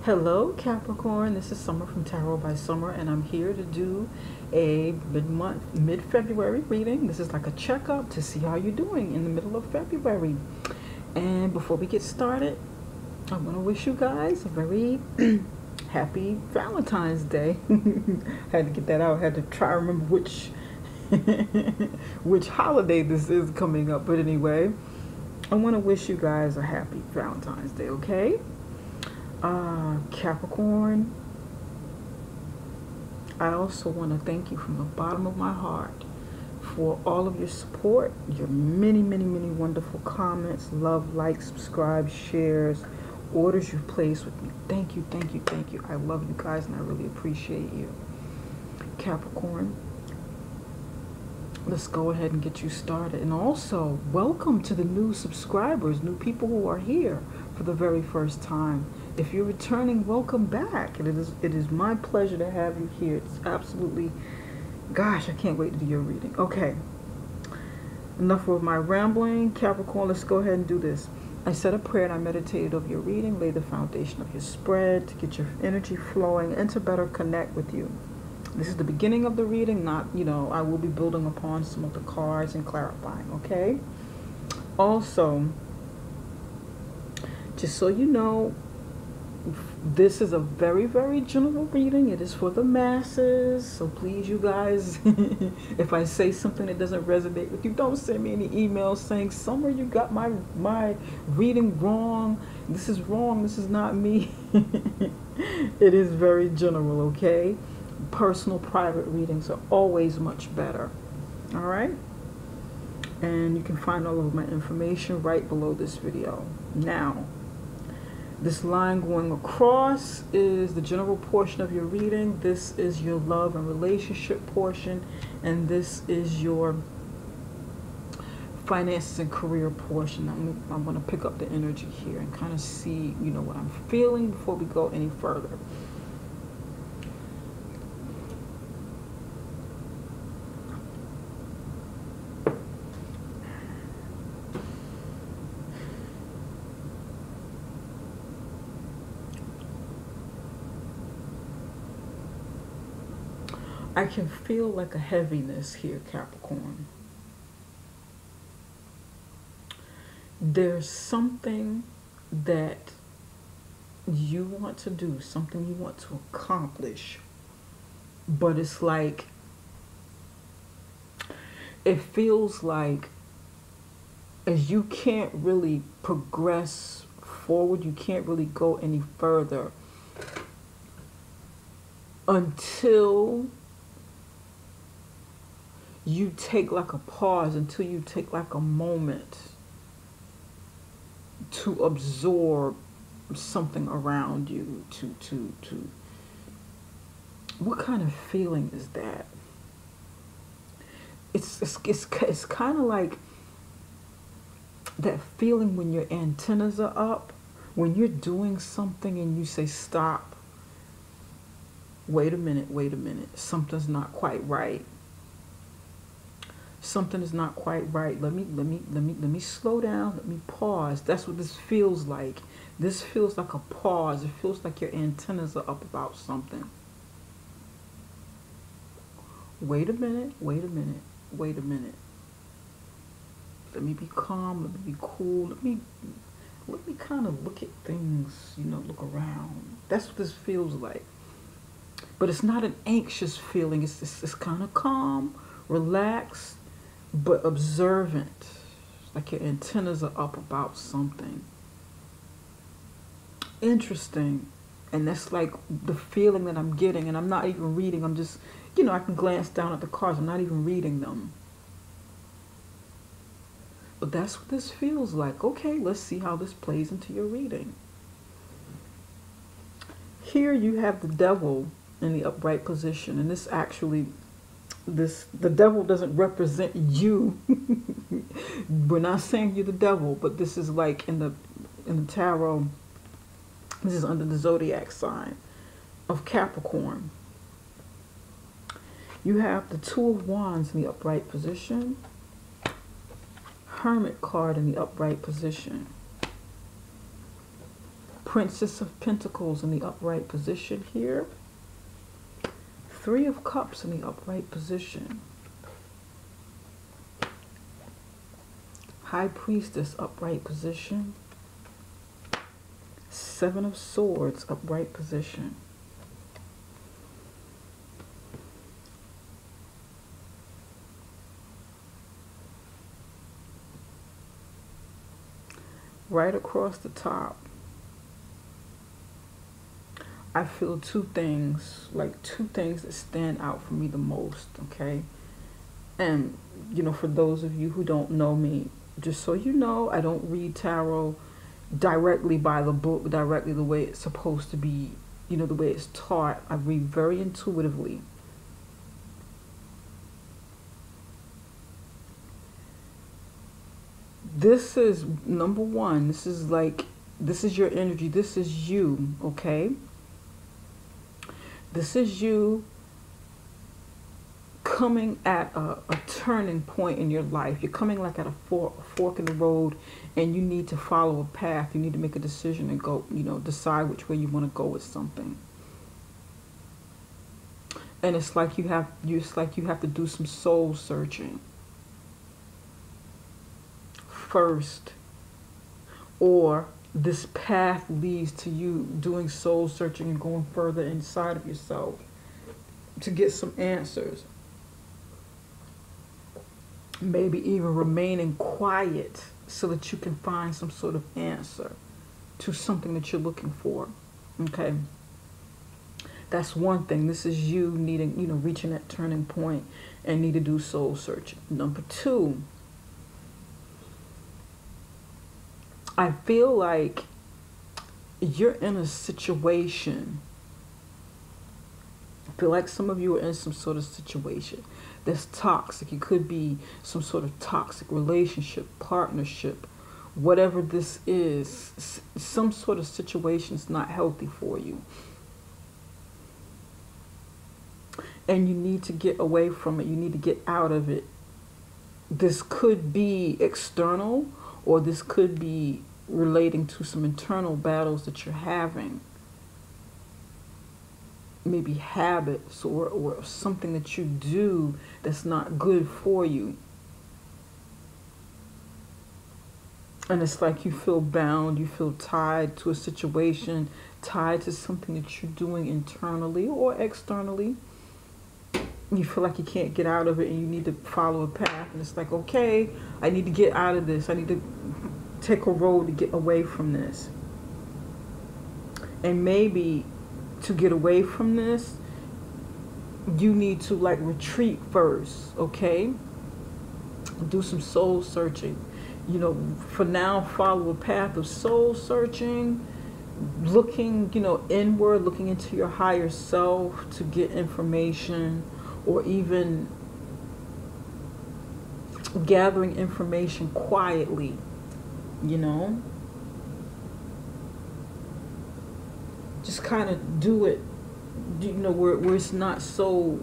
Hello Capricorn, this is Summer from Tarot by Summer, and I'm here to do a mid-February reading. This is like a checkup to see how you're doing in the middle of February. And before we get started, I want to wish you guys a very happy Valentine's Day. Had to get that out. Had to try to remember which which holiday this is coming up. But anyway, I want to wish you guys a happy Valentine's Day, okay? Capricorn, I also want to thank you from the bottom of my heart for all of your support, your many wonderful comments, love, likes, subscribe, shares, orders you've placed with me. Thank you. I love you guys and I really appreciate you. Capricorn, let's go ahead and get you started. And also, welcome to the new subscribers, new people who are here for the very first time. If you're returning, welcome back. It is my pleasure to have you here. It's absolutely, gosh, I can't wait to do your reading. Okay, enough of my rambling. Capricorn, let's go ahead and do this. I said a prayer and I meditated over your reading, lay the foundation of your spread to get your energy flowing and to better connect with you. This is the beginning of the reading, not, I will be building upon some of the cards and clarifying, okay? Also, just so you know, this is a very general reading. It is for the masses, so please, you guys, if I say something that doesn't resonate with you, don't send me any emails saying, Summer, you got my reading wrong. This is wrong. This is not me. It is very general, okay? Personal, private readings are always much better. All right? And you can find all of my information right below this video. Now, this line going across is the general portion of your reading. This is your love and relationship portion. And this is your finances and career portion. I'm going to pick up the energy here and kind of see, what I'm feeling before we go any further. I can feel like a heaviness here, Capricorn. There's something that you want to do, something you want to accomplish, but it's like, it feels like as you can't really progress forward, you can't really go any further until you take like a pause, until you take like a moment to absorb something around you, to what kind of feeling is that? It's kind of like that feeling when your antennas are up, when you're doing something and you say stop, wait a minute, something's not quite right. Something is not quite right. Let me slow down. Let me pause. That's what this feels like. This feels like a pause. It feels like your antennas are up about something. Wait a minute. Let me be calm. Let me be cool. Let me kind of look at things. Look around. That's what this feels like. But it's not an anxious feeling. It's kind of calm, relaxed, but observant, like your antennas are up about something. Interesting. And that's like the feeling that I'm getting, and I'm not even reading. I'm just, I can glance down at the cards. I'm not even reading them. But that's what this feels like. Okay, let's see how this plays into your reading. Here you have the devil in the upright position, and this actually, the devil doesn't represent you. We're not saying you're the devil, but this is like in the tarot, this is under the zodiac sign of Capricorn. You have the Two of Wands in the upright position, Hermit card in the upright position, Princess of Pentacles in the upright position here. Three of Cups in the upright position. High Priestess, upright position. Seven of Swords, upright position. Right across the top, I feel two things that stand out for me the most, okay? And, you know, for those of you who don't know me, just so you know, I don't read tarot directly by the book, directly the way it's supposed to be, you know, the way it's taught. I read very intuitively. This is number one. This is your energy. This is you, okay? This is you coming at a turning point in your life. You're coming like at a fork in the road, and you need to follow a path. You need to make a decision and go, you know, decide which way you want to go with something. And it's like you have to do some soul searching first, or this path leads to you doing soul searching and going further inside of yourself to get some answers. Maybe even remaining quiet so that you can find some sort of answer to something that you're looking for. Okay, that's one thing. This is you needing, you know, reaching that turning point and need to do soul searching. Number two, I feel like you're in a situation. I feel like some of you are in some sort of situation that's toxic. It could be some sort of toxic relationship, partnership, whatever this is. Some sort of situation is not healthy for you. And you need to get away from it. You need to get out of it. This could be external, or this could be relating to some internal battles that you're having. Maybe habits or something that you do that's not good for you. And it's like you feel bound, you feel tied to a situation, tied to something that you're doing internally or externally. You feel like you can't get out of it and you need to follow a path. And it's like, okay, I need to get out of this. I need to take a road to get away from this. And maybe to get away from this, you need to like retreat first, okay? Do some soul searching. You know, for now, follow a path of soul searching, looking, you know, inward, looking into your higher self to get information, or even gathering information quietly, you know? Just kind of do it, you know, where it's not so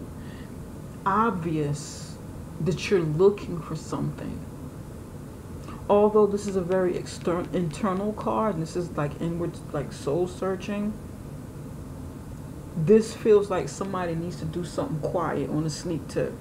obvious that you're looking for something. Although this is a very internal card, and this is like inward, like soul searching, this feels like somebody needs to do something quiet on a sneak tip.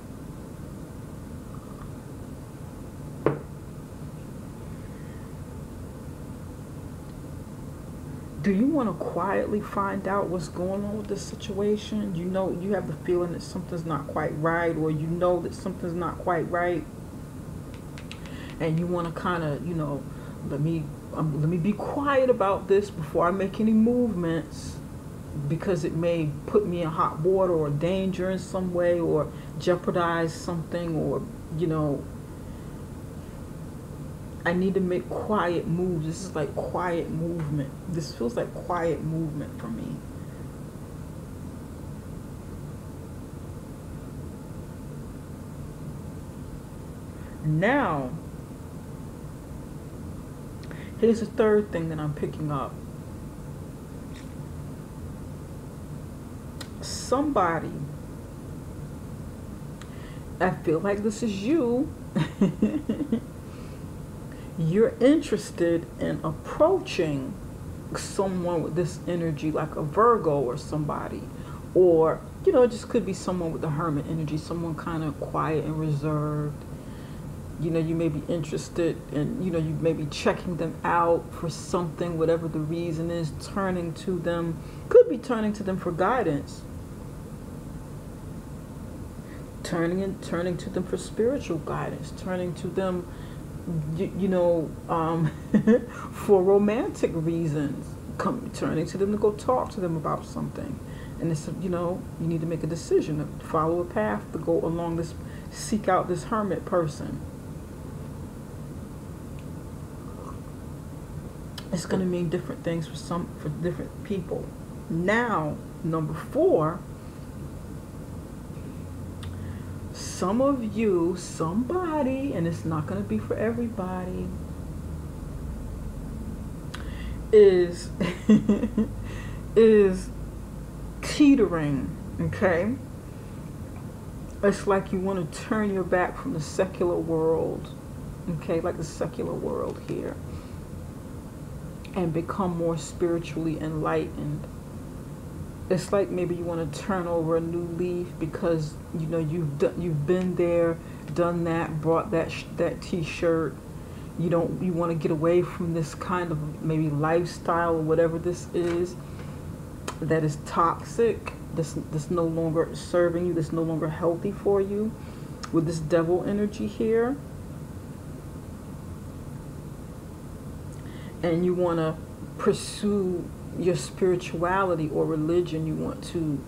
Do you want to quietly find out what's going on with this situation? You know, you have the feeling that something's not quite right, or you know that something's not quite right, and you want to kind of, you know, let me be quiet about this before I make any movements, because it may put me in hot water or danger in some way, or jeopardize something, or, you know, I need to make quiet moves. This is like quiet movement. This feels like quiet movement for me. Now, here's the third thing that I'm picking up. Somebody, I feel like this is you. You're interested in approaching someone with this energy, like a Virgo or somebody, or it just could be someone with the hermit energy, someone kind of quiet and reserved. You may be interested in, you may be checking them out for something, whatever the reason is, turning to them, could be turning to them for guidance, turning to them for spiritual guidance, turning to them, for romantic reasons, turning to them to go talk to them about something. And it's, you need to make a decision, to follow a path, to go along this, seek out this hermit person. It's going to mean different things for different people. Now, number 4, some of you, somebody, and it's not going to be for everybody, is is teetering, okay? It's like you want to turn your back from the secular world, okay, like the secular world here, and become more spiritually enlightened. It's like maybe you want to turn over a new leaf because you've been there, done that, bought that t-shirt. You want to get away from this kind of maybe lifestyle or whatever this is that is toxic, that's no longer serving you, that's no longer healthy for you, with this devil energy here. And you want to pursue your spirituality or religion. You want to,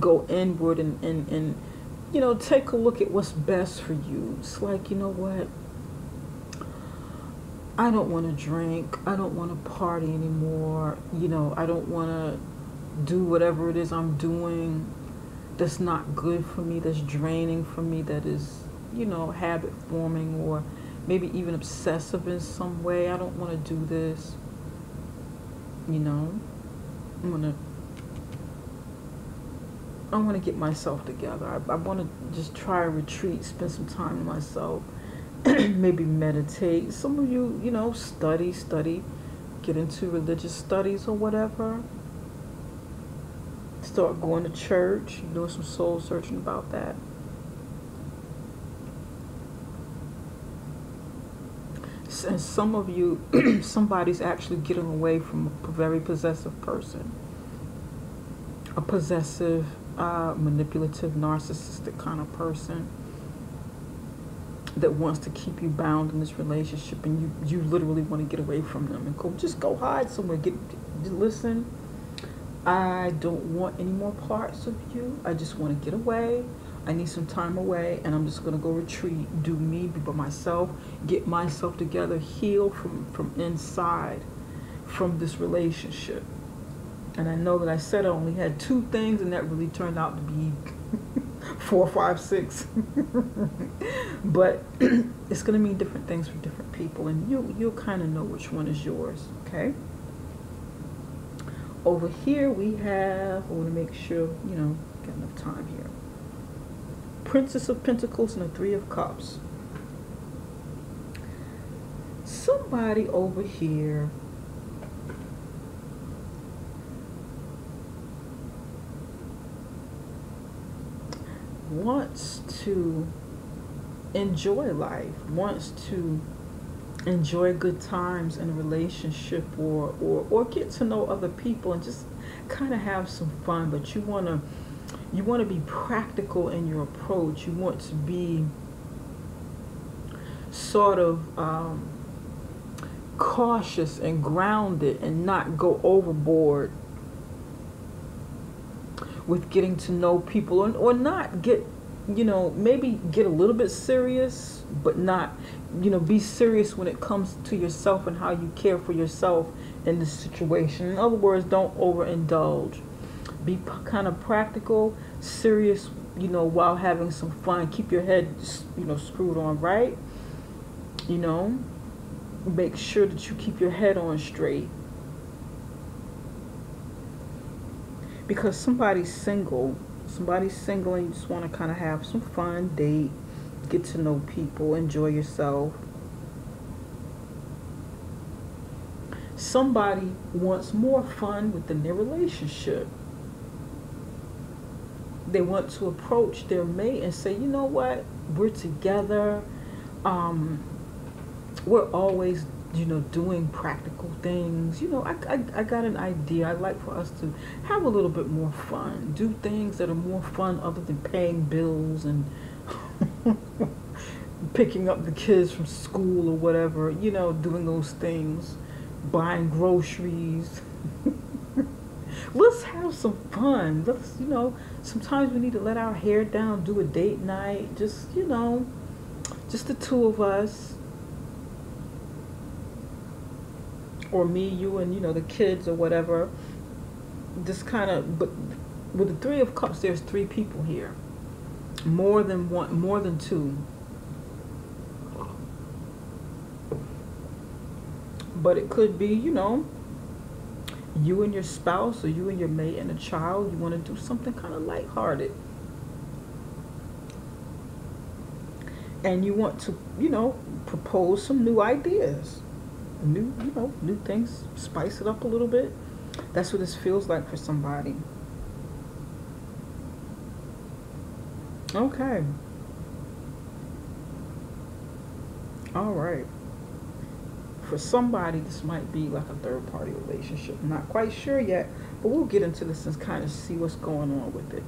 go inward and take a look at what's best for you. It's like, what? I don't want to drink. I don't want to party anymore. I don't want to do whatever it is I'm doing that's not good for me, that's draining for me, that is, habit forming or maybe even obsessive in some way. I don't want to do this. I want to get myself together. I want to just try a retreat, spend some time with myself, maybe meditate. Some of you, study, get into religious studies or whatever. Start going to church, doing some soul searching about that. And some of you, somebody's actually getting away from a very possessive person. A possessive, manipulative, narcissistic kind of person that wants to keep you bound in this relationship, and you literally want to get away from them and just go hide somewhere. Listen, I don't want any more parts of you. I just want to get away. I need some time away, and I'm just going to go retreat, do me, be by myself, get myself together, heal from inside from this relationship. And I know that I said I only had 2 things, and that really turned out to be 4, 5, 6. But it's going to mean different things for different people, and you'll kind of know which one is yours, okay? Over here we have, I want to make sure, got enough time here. Princess of Pentacles and the 3 of Cups. Somebody over here wants to enjoy life, wants to enjoy good times in a relationship, or get to know other people and just kind of have some fun, but you want to be practical in your approach. You want to be sort of cautious and grounded and not go overboard with getting to know people, or not get, maybe get a little bit serious, but not, be serious when it comes to yourself and how you care for yourself in this situation. In other words, don't overindulge. Be kind of practical, serious, while having some fun. Keep your head, screwed on right. Make sure that you keep your head on straight. Because somebody's single, and you just want to kind of have some fun, date, get to know people, enjoy yourself. somebody wants more fun within their relationship. They want to approach their mate and say, you know what, we're together. Um, we're always, doing practical things. I got an idea. I'd like for us to have a little bit more fun, do things that are more fun other than paying bills and picking up the kids from school or whatever, doing those things, buying groceries. Let's have some fun. Sometimes we need to let our hair down, do a date night, just the two of us. Or me, you, and the kids or whatever. Just kind of, but with the Three of Cups, there's three people here. More than one, more than two. But it could be, you and your spouse, or you and your mate and a child. You want to do something kind of lighthearted. And you want to, propose some new ideas. New things, spice it up a little bit. That's what this feels like for somebody. Okay. All right. For somebody, this might be like a third party relationship. I'm not quite sure yet, but we'll get into this and kind of see what's going on with it.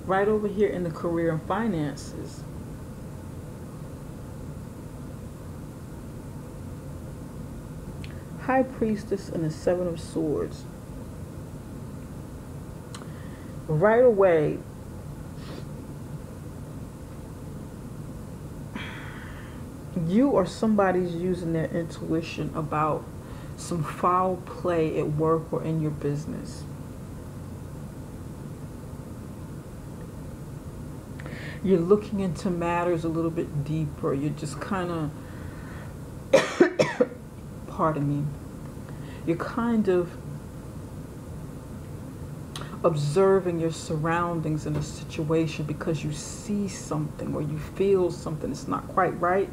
Right over here in the career and finances. High Priestess and the Seven of Swords. Right away, you or somebody's using their intuition about some foul play at work or in your business. You're looking into matters a little bit deeper. You're just kind of pardon me, you're kind of observing your surroundings in a situation because you see something or you feel something that's not quite right.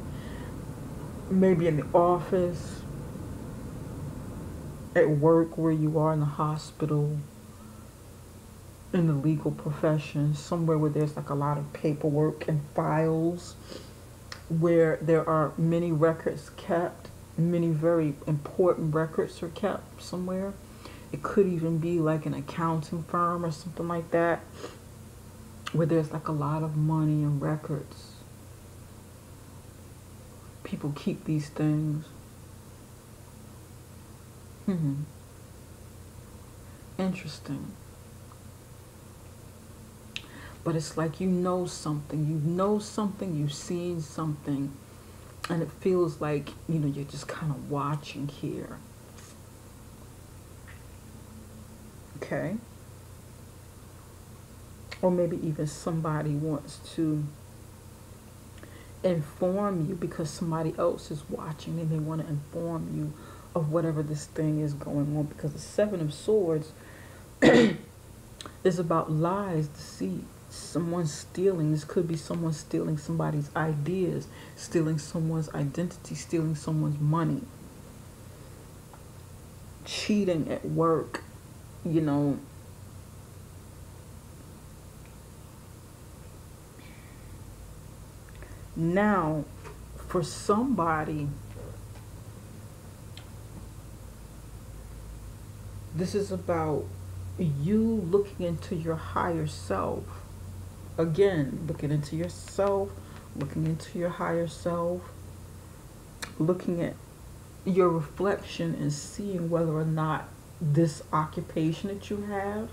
Maybe in the office, at work, where you are, in the hospital, in the legal profession, somewhere where there's like a lot of paperwork and files, where there are many records kept. Many very important records are kept somewhere. It could even be like an accounting firm or something like that, where there's like a lot of money and records. People keep these things. Interesting. But it's like you know something, you've seen something. And it feels like, you're just kind of watching here. Okay. Or maybe even somebody wants to inform you because somebody else is watching. They may want to inform you of whatever this thing is going on. Because the Seven of Swords is about lies, deceit. Someone stealing. This could be someone stealing somebody's ideas, stealing someone's identity, stealing someone's money, cheating at work, Now, for somebody, this is about you looking into your higher self. Again, looking into yourself, looking into your higher self, looking at your reflection and seeing whether or not this occupation that you have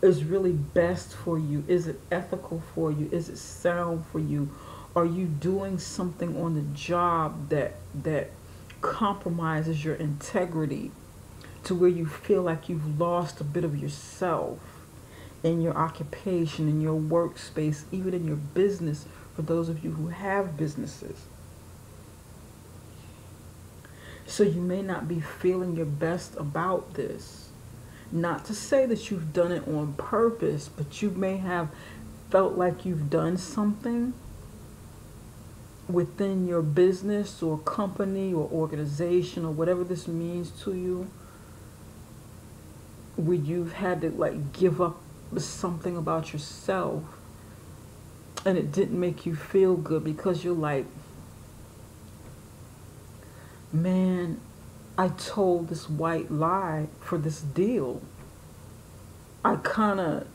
is really best for you. Is it ethical for you? Is it sound for you? Are you doing something on the job that compromises your integrity to where you feel like you've lost a bit of yourself in your occupation, in your workspace, even in your business, for those of you who have businesses? So you may not be feeling your best about this. Not to say that you've done it on purpose, but you may have felt like you've done something within your business or company or organization or whatever this means to you, where you've had to like give up something about yourself and it didn't make you feel good because you're like, man, I told this white lie for this deal. I kind of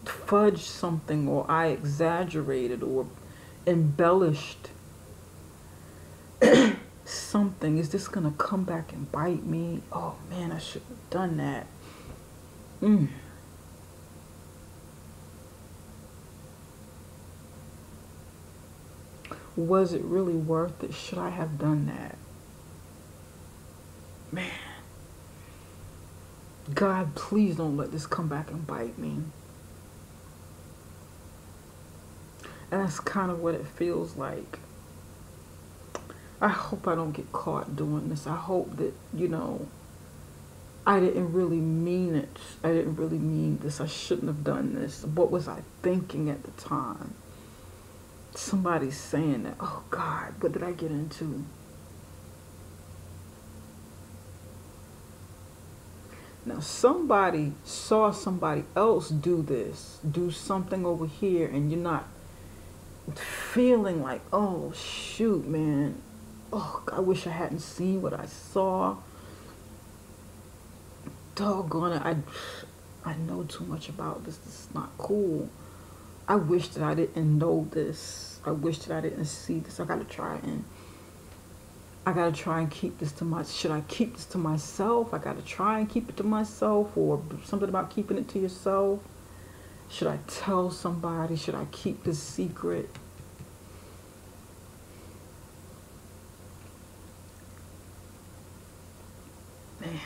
fudged something, or I exaggerated or embellished something. Is this gonna come back and bite me? Oh man, I shouldn't have done that. Was it really worth it? Should I have done that? Man, God, please don't let this come back and bite me. And that's kind of what it feels like. I hope I don't get caught doing this. I hope that, I didn't really mean it. I didn't really mean this. I shouldn't have done this. What was I thinking at the time? Somebody's saying that. Oh God, what did I get into? Now somebody saw somebody else do this, do something over here, and you're not feeling like, oh shoot, man. Oh, I wish I hadn't seen what I saw. Doggone it, I know too much about this. This is not cool. I wish that I didn't know this. I wish that I didn't see this. I gotta try and keep this to myself. Should I keep this to myself? I gotta try and keep it to myself, or something about keeping it to yourself. Should I tell somebody? Should I keep this secret? Man.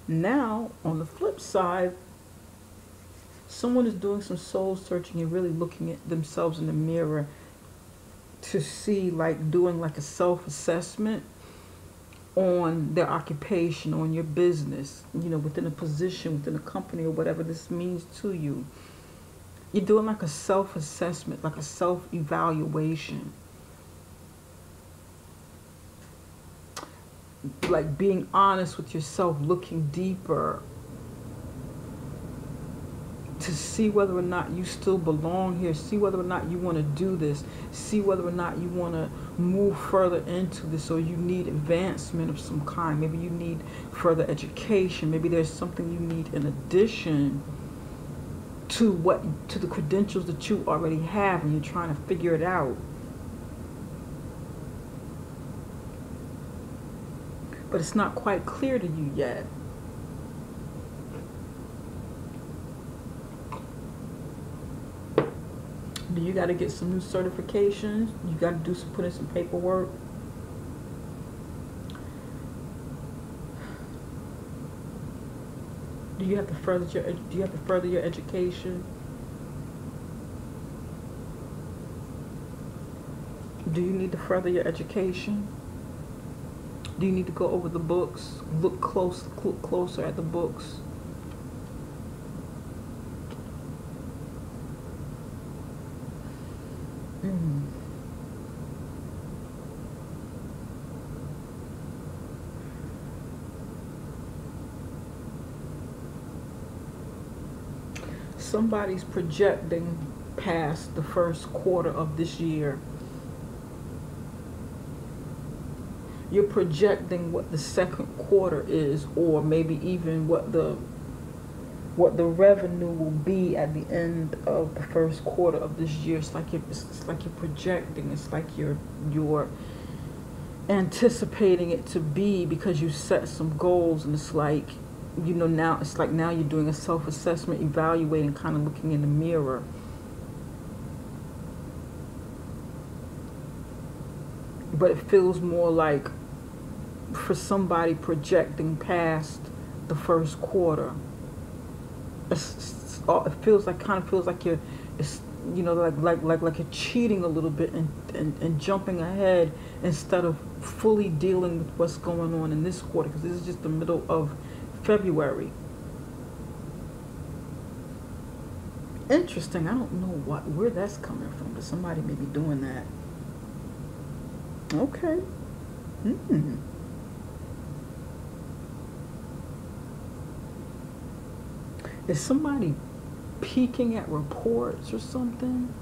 Now, on the flip side, someone is doing some soul searching and really looking at themselves in the mirror to see, like doing like a self-assessment on their occupation, on your business, within a position, within a company, or whatever this means to you. You're doing like a self-assessment, like a self-evaluation. Like being honest with yourself, looking deeper to see whether or not you still belong here, see whether or not you want to do this, see whether or not you want to move further into this, or you need advancement of some kind. Maybe you need further education. Maybe there's something you need in addition to the credentials that you already have, and you're trying to figure it out. But it's not quite clear to you yet. Do you got to get some new certifications? You got to put in some paperwork. Do you have to further your education? Do you need to further your education? Do you need to go over the books? Look closer at the books. Somebody's projecting past the first quarter of this year. You're projecting what the second quarter is, or maybe even what the revenue will be at the end of the first quarter of this year. It's like you're projecting. It's like you're anticipating it to be, because you set some goals, and it's like, now it's like now you're doing a self-assessment, evaluating, kind of looking in the mirror. But it feels more like for somebody projecting past the first quarter. It feels like, kind of feels like you're, like you're cheating a little bit and jumping ahead instead of fully dealing with what's going on in this quarter, because this is just the middle of February. Interesting. I don't know where that's coming from, but somebody may be doing that. Okay. Hmm. Is somebody peeking at reports or something?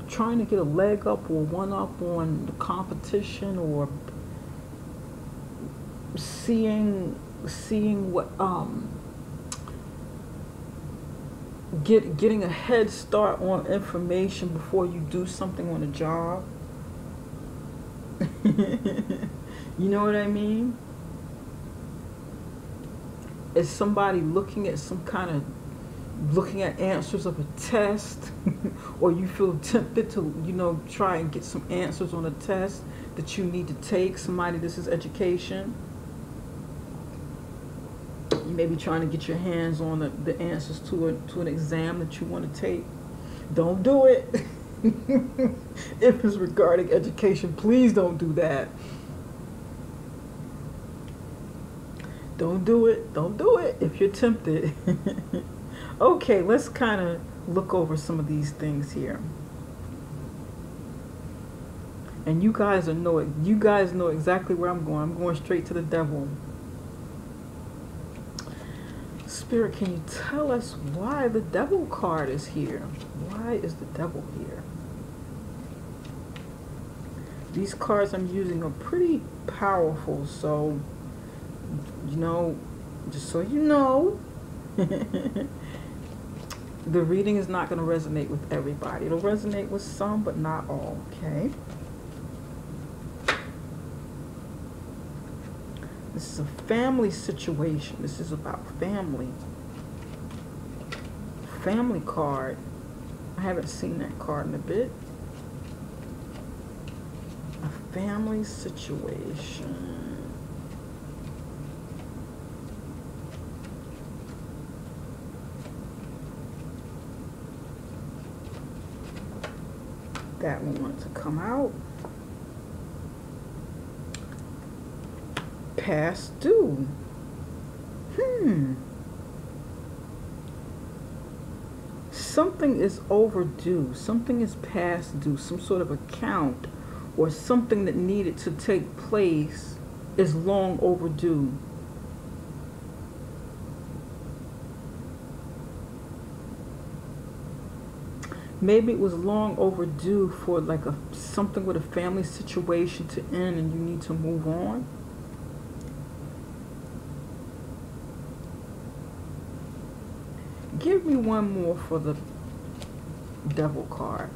Trying to get a leg up or one up on the competition, or seeing what getting a head start on information before you do something on a job. You know what I mean? Is somebody looking at looking at answers of a test, or you feel tempted to, try and get some answers on a test that you need to take? Somebody, this is education. You may be trying to get your hands on the answers to an exam that you want to take. Don't do it. If it's regarding education, please don't do that. Don't do it. Don't do it if you're tempted. Okay, let's kind of look over some of these things here. And you guys know exactly where I'm going. I'm going straight to the devil. Spirit, can you tell us why the devil card is here? Why is the devil here? These cards I'm using are pretty powerful, so, just so you know, the reading is not going to resonate with everybody. It'll resonate with some, but not all, okay? This is a family situation. This is about family. Family card. I haven't seen that card in a bit. A family situation. That one wants to come out. Past due. Something is overdue. Something is past due. Some sort of account or something that needed to take place is long overdue. Maybe it was long overdue for like something with a family situation to end and you need to move on. Give me one more for the devil card.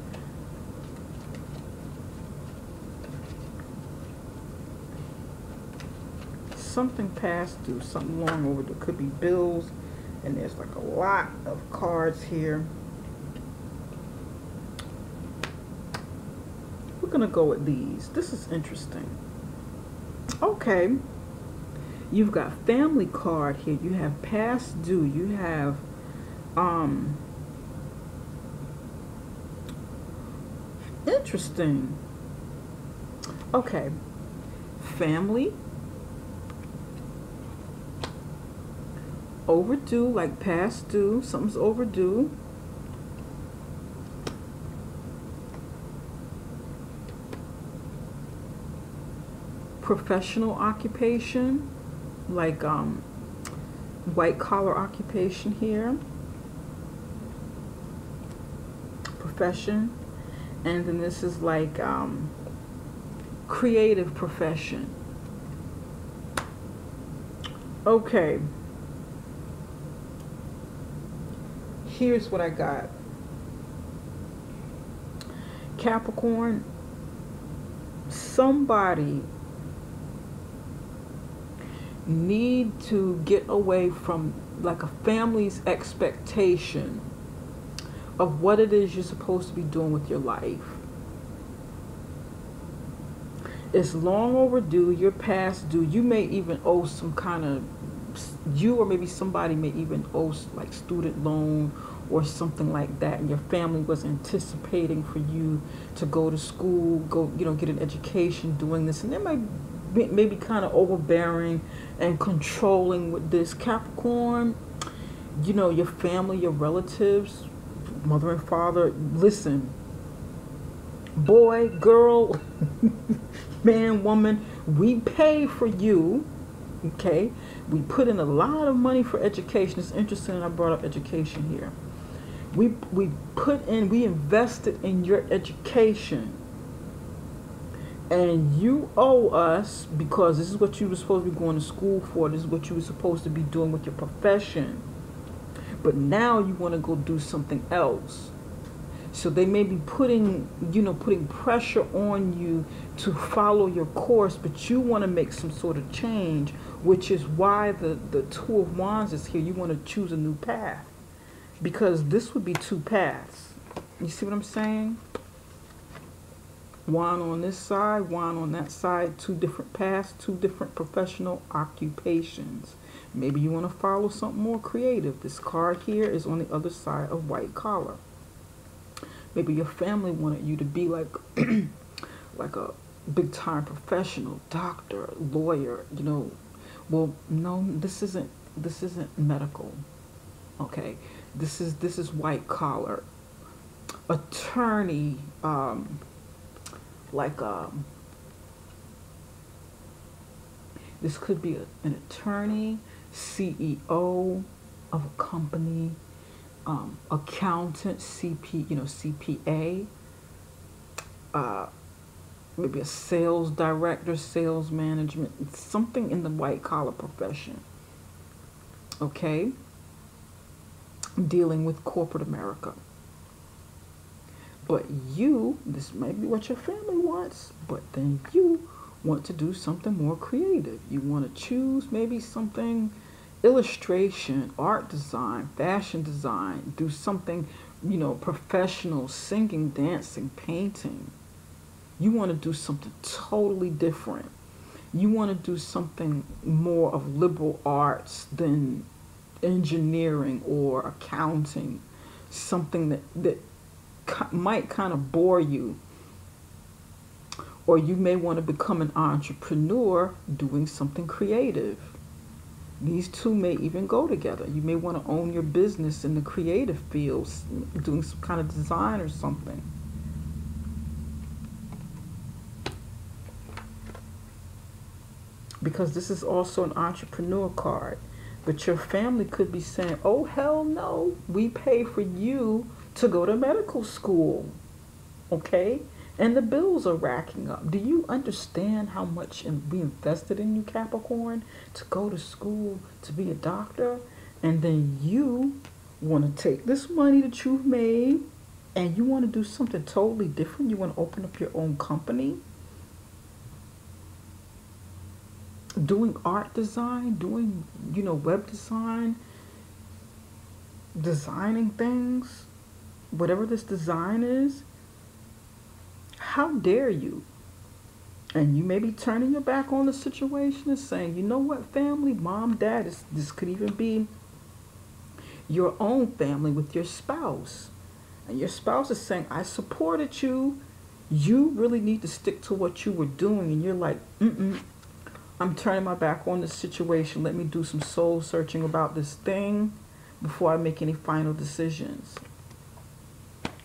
Something past due, something long overdue. Could be bills, and there's like a lot of cards here. We're gonna go with these. This is interesting. Okay. You've got family card here. You have past due. You have interesting. Okay. Family. Overdue, like past due. Something's overdue. Professional occupation, like white collar occupation here. Profession. And then this is like creative profession. Okay. Here's what I got. Capricorn, somebody need to get away from like a family's expectation of what it is you're supposed to be doing with your life. It's long overdue. You're past due. You may even owe some kind of, you or maybe somebody may even owe like student loan or something like that, and your family was anticipating for you to go to school, go, get an education doing this, and they might maybe kind of overbearing and controlling with this. Capricorn, your family, your relatives Mother and father, listen, boy, girl, man, woman, we pay for you, okay? We put in a lot of money for education. It's interesting that I brought up education here. We invested in your education. And you owe us, because this is what you were supposed to be going to school for. This is what you were supposed to be doing with your profession. But now you want to go do something else. So they may be putting pressure on you to follow your course, but you want to make some sort of change, which is why the Two of Wands is here. You want to choose a new path, because this would be two paths. You see what I'm saying? Wand on this side, wand on that side, two different paths, two different professional occupations. Maybe you want to follow something more creative. This card here is on the other side of white collar. Maybe your family wanted you to be like like a big time professional, doctor, lawyer, Well, no, this isn't medical. Okay. This is white collar. Attorney, this could be an attorney, CEO of a company, accountant, CPA, maybe a sales director, sales management, something in the white collar profession. Okay? Dealing with corporate America. But this might be what your family wants, but then you want to do something more creative. You want to choose maybe something, illustration, art design, fashion design, do something, professional, singing, dancing, painting. You want to do something totally different. You want to do something more of liberal arts than engineering or accounting, something that might kind of bore you. Or you may want to become an entrepreneur doing something creative. These two may even go together. You may want to own your business in the creative fields, doing some kind of design or something. Because this is also an entrepreneur card. But your family could be saying, oh, hell no, we pay for you to go to medical school, okay? And the bills are racking up. Do you understand how much we invested in you, Capricorn, to go to school, to be a doctor? And then you want to take this money that you've made and you want to do something totally different. You want to open up your own company, doing art design, doing, web design, designing things, whatever this design is. How dare you? And you may be turning your back on the situation and saying, you know what, family, mom, dad, this could even be your own family with your spouse. And your spouse is saying, I supported you. You really need to stick to what you were doing. And you're like, I'm turning my back on this situation. Let me do some soul searching about this thing before I make any final decisions.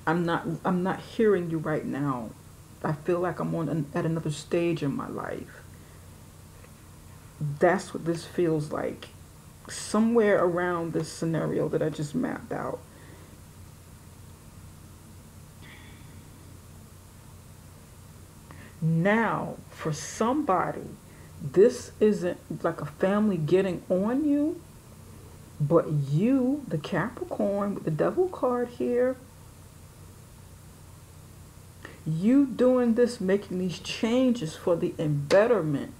I'm not hearing you right now. I feel like I'm at another stage in my life. That's what this feels like. Somewhere around this scenario that I just mapped out. Now, for somebody, this isn't like a family getting on you, but you, the Capricorn with the Devil card here, you doing this, making these changes for the embetterment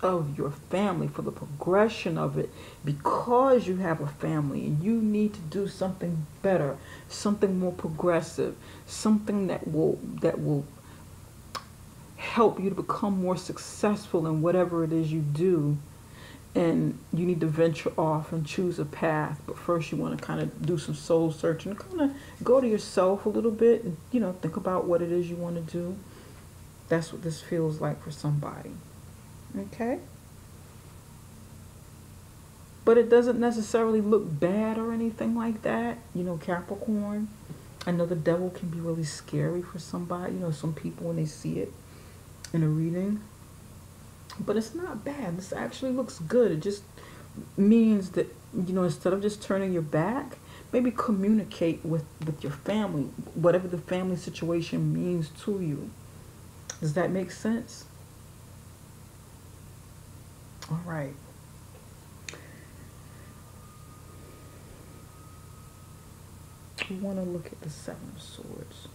of your family, for the progression of it, because you have a family and you need to do something better, something more progressive, something that will help you to become more successful in whatever it is you do. And you need to venture off and choose a path. But first you want to kind of do some soul searching, kind of go to yourself a little bit and, think about what it is you want to do. That's what this feels like for somebody. Okay? But it doesn't necessarily look bad or anything like that, Capricorn. I know the devil can be really scary for somebody, some people when they see it in a reading. But it's not bad. This actually looks good. It just means that, instead of just turning your back, maybe communicate with your family, whatever the family situation means to you. Does that make sense? All right. We want to look at the Seven of Swords.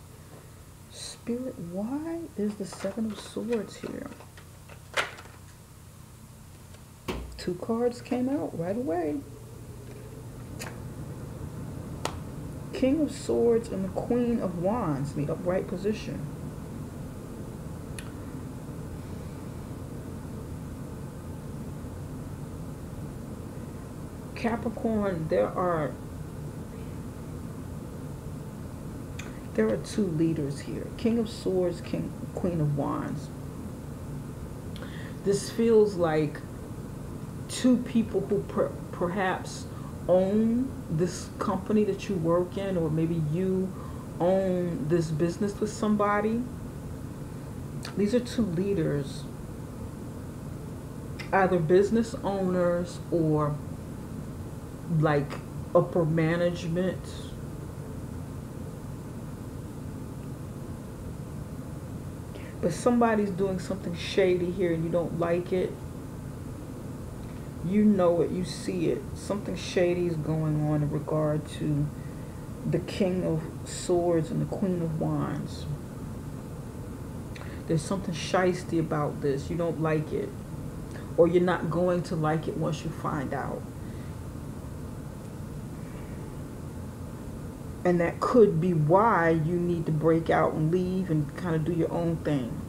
Spirit, why is the Seven of Swords here? Two cards came out right away. King of Swords and the Queen of Wands in the upright position. Capricorn, there are two leaders here. King of Swords, Queen of Wands. This feels like two people who perhaps own this company that you work in, or maybe you own this business with somebody. These are two leaders, either business owners or like upper management. But somebody's doing something shady here and you don't like it. You know it, you see it. Something shady is going on in regard to the King of Swords and the Queen of Wands. There's something shysty about this. You don't like it. Or you're not going to like it once you find out. And that could be why you need to break out and leave and kind of do your own thing.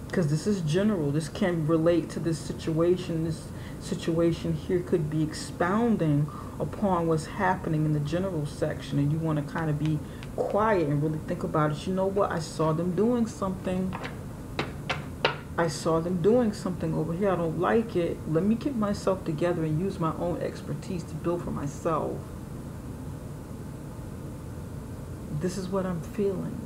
Because this is general. This can relate to this situation. This situation here could be expounding upon what's happening in the general section. And you want to kind of be quiet and really think about it. You know what? I saw them doing something. I saw them doing something over here. I don't like it. Let me get myself together and use my own expertise to build for myself. This is what I'm feeling.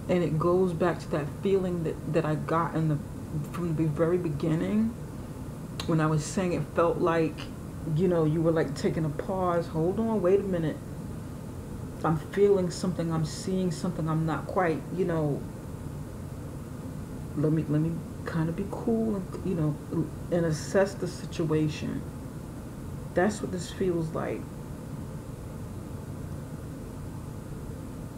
And it goes back to that feeling that I got from the very beginning, when I was saying it felt like, you were like taking a pause. Hold on, wait a minute. I'm feeling something. I'm seeing something. I'm not quite, Let me kind of be cool and, and assess the situation. That's what this feels like.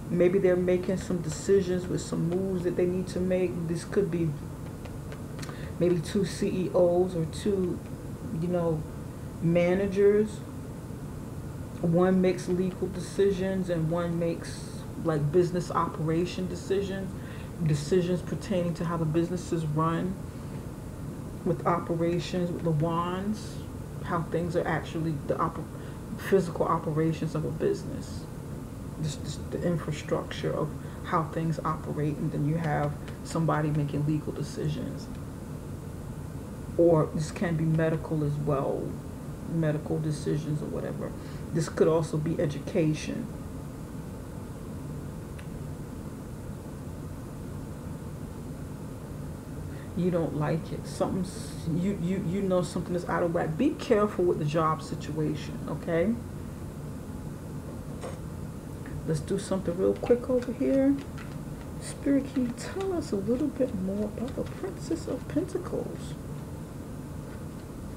Maybe they're making some decisions with some moves that they need to make. This could be maybe two CEOs or two, managers. One makes legal decisions and one makes like business operation decisions pertaining to how the business is run, with operations, with the wands, how things are actually physical operations of a business, just the infrastructure of how things operate. And then you have somebody making legal decisions, or this can be medical as well, medical decisions or whatever. This could also be education. You don't like it. Something's you know something is out of whack. Be careful with the job situation, okay? Let's do something real quick over here. Spirit, can you tell us a little bit more about the Princess of Pentacles?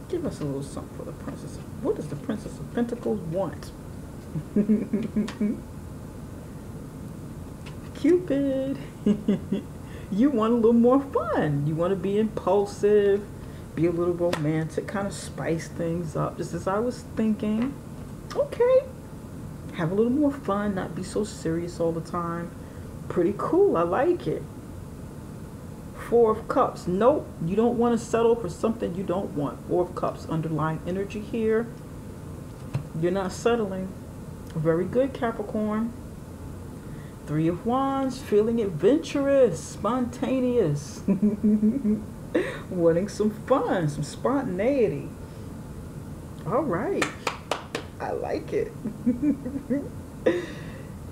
Give us a little something for the Princess. What does the Princess of Pentacles want? Cupid. You want a little more fun. You want to be impulsive, be a little romantic, kind of spice things up, just as I was thinking. Okay. Have a little more fun, not be so serious all the time. Pretty cool. I like it. Four of Cups. Nope. You don't want to settle for something you don't want. Four of Cups. Underlying energy here. You're not settling. Very good, Capricorn. Three of Wands. Feeling adventurous. Spontaneous. Wanting some fun. Some spontaneity. All right. I like it.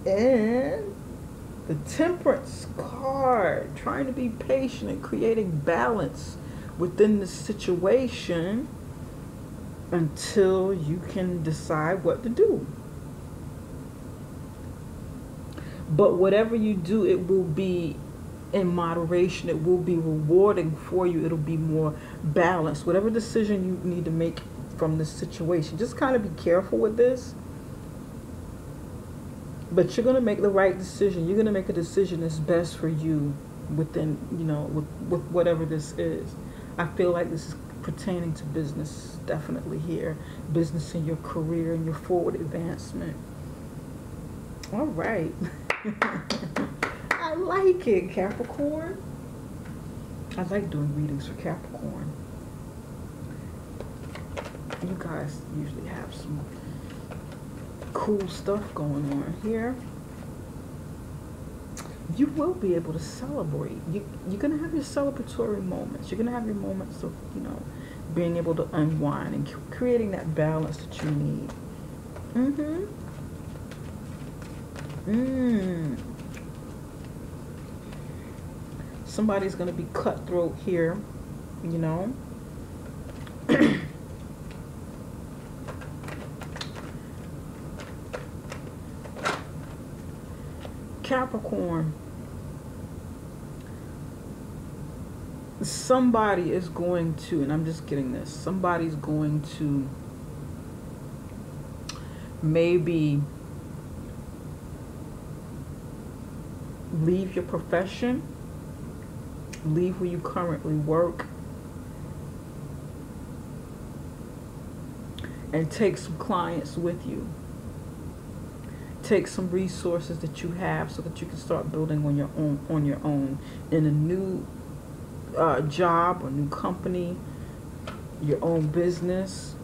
And the Temperance card, trying to be patient and creating balance within the situation until you can decide what to do. But whatever you do, it will be in moderation. It will be rewarding for you. It'll be more balanced. Whatever decision you need to make from this situation, just kind of be careful with this. But you're going to make the right decision. You're going to make a decision that's best for you within, with whatever this is. I feel like this is pertaining to business, definitely here. Business in your career and your forward advancement. All right. I like it, Capricorn. I like doing readings for Capricorn. You guys usually have some cool stuff going on here. You will be able to celebrate. You're going to have your celebratory moments. You're going to have your moments of, being able to unwind and creating that balance that you need. Somebody's going to be cutthroat here, Capricorn, somebody is going to, and I'm just getting this, somebody's going to maybe leave your profession, leave where you currently work, and take some clients with you. Take some resources that you have so that you can start building on your own in a new job or new company, your own business.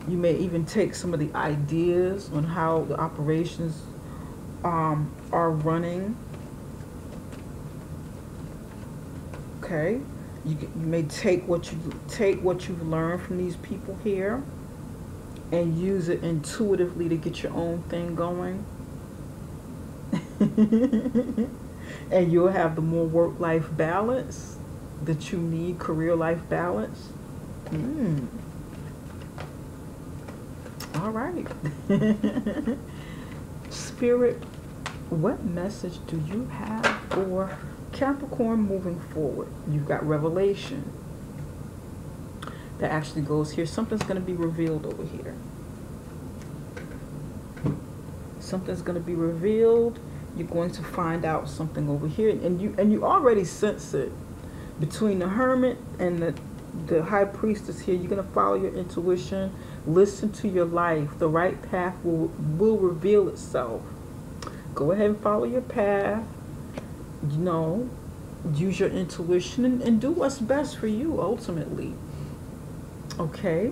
You may even take some of the ideas on how the operations are running. Okay, you may take what you've learned from these people here and use it intuitively to get your own thing going. And you'll have the more work-life balance that you need, career-life balance. All right. Spirit, what message do you have for Capricorn moving forward? You've got revelation. That actually goes here. Something's going to be revealed over here. Something's going to be revealed. You're going to find out something over here, and you already sense it. Between the Hermit and the High Priestess here, you're going to follow your intuition. Listen to your life. The right path will reveal itself. Go ahead and follow your path. Use your intuition and do what's best for you ultimately. Okay,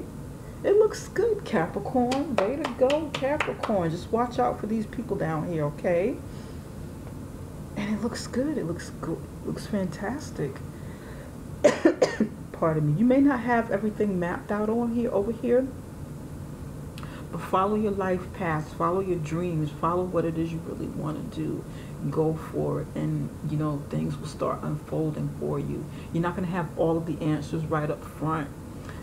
it looks good, Capricorn. Way to go, Capricorn. Just watch out for these people down here, okay? And it looks good. It looks good. It looks fantastic. Pardon me. You may not have everything mapped out over here, but follow your life path. Follow your dreams. Follow what it is you really want to do. Go for it, and things will start unfolding for you. You're not going to have all of the answers right up front.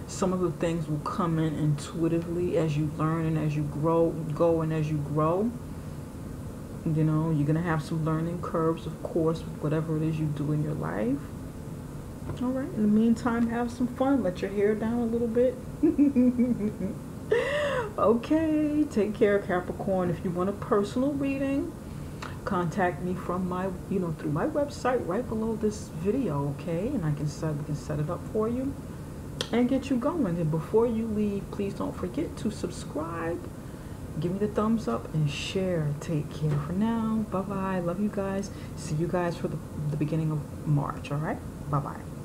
Some of the things will come in intuitively as you learn and as you grow, and as you grow. You're going to have some learning curves, of course, with whatever it is you do in your life. All right. In the meantime, have some fun. Let your hair down a little bit. Okay. Take care, Capricorn. If you want a personal reading, contact me from my, through my website right below this video, okay? And we can set it up for you and get you going. And before you leave, please don't forget to subscribe, give me the thumbs up, and share. Take care for now. Bye-bye. Love you guys. See you guys for the beginning of March, all right? Bye-bye.